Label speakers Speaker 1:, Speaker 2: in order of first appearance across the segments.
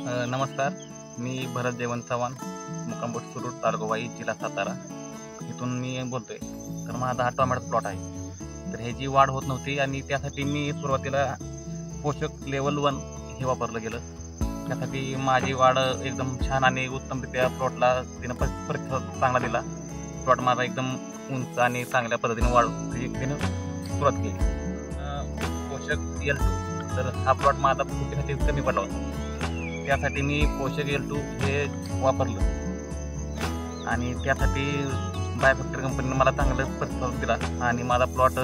Speaker 1: नमस्कार, मी भरत जयवंत चव्हाण, मुक्काम पोस्ट सुरूर, तालुका वाई, जिल्हा सातारा इथून मी बोलतोय। तर माझा हा टोमॅटो प्लॉट आहे। तर ह्याची वाढ होत नव्हती आणि त्यासाठी मी सुरुवातीला पोषक लेवल 1 हे वापरलं गेलं। त्यासाठी माझी वाढ एकदम छान आणि उत्तमरित्या प्लॉटला तिनं प्रतिसाद चांगला दिला। प्लॉट माझा एकदम उंच आणि चांगल्या पद्धतीने वाढ तिनं सुरुवात केली। पोषक L2 तर हा प्लॉट माझा फुटीसाठी कमी पडला होता, त्यासाठी मी पोषक L2 हे वापरलं आणि त्यासाठी बायोफॅक्टरी कंपनीने मला चांगलं प्रतिसाद दिला आणि माझा प्लॉट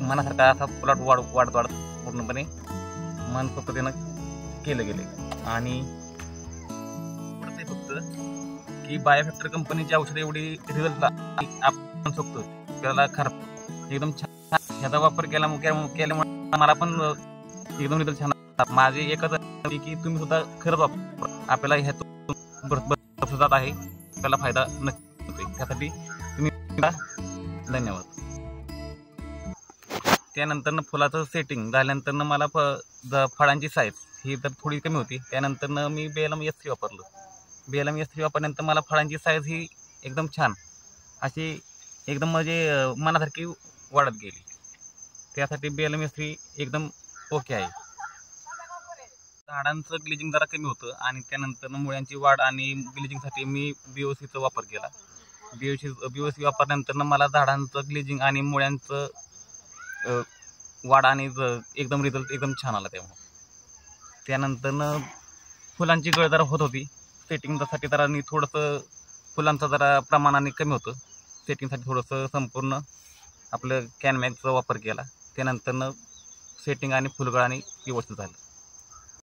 Speaker 1: मनासारखा असा प्लॉट वाढत पूर्णपणे मन पद्धतीनं केलं गेले। आणि फक्त की बायोफॅक्टरी कंपनीची औषधं एवढी रिझल्ट आपण शकतो त्याला खराब एकदम छान ह्याचा वापर केल्यामुळे मला पण एकदम रिझल्ट छान। माझी एकच की तुम्ही सुद्धा खरंच वापर, आपल्याला ह्यातून जात आहे, आपल्याला फायदा नक्की होतोय। त्यासाठी तुम्ही धन्यवाद। त्यानंतर फुलाचं सेटिंग झाल्यानंतर मला फळांची साईज ही तर थोडी कमी होती। त्यानंतर मी BLM S3 वापरलं। BLM S3 वापरल्यानंतर मला फळांची साईज ही एकदम छान अशी एकदम म्हणजे मनासारखी वाढत गेली। त्यासाठी BLM S3 एकदम ओके आहे। झाडांचं ग्लेजिंग जरा कमी होतं आणि त्यानंतर मुळ्यांची वाढ आणि ग्लेजिंगसाठी मी BOCचा वापर केला। BOC वापरल्यानंतर मला झाडांचं ग्लेजिंग आणि मुळ्यांचं वाढ आणि एकदम रिझल्ट एकदम छान आला। त्यानंतर फुलांची गळ जरा होत होती, सेटिंगसाठी जरा आणि थोडंसं फुलांचं जरा प्रमाणाने कमी होतं। सेटिंगसाठी थोडंसं संपूर्ण आपलं कॅनमॅगचा वापर केला। त्यानंतर सेटिंग आणि फुलगळ आणि व्यवस्थित झालं।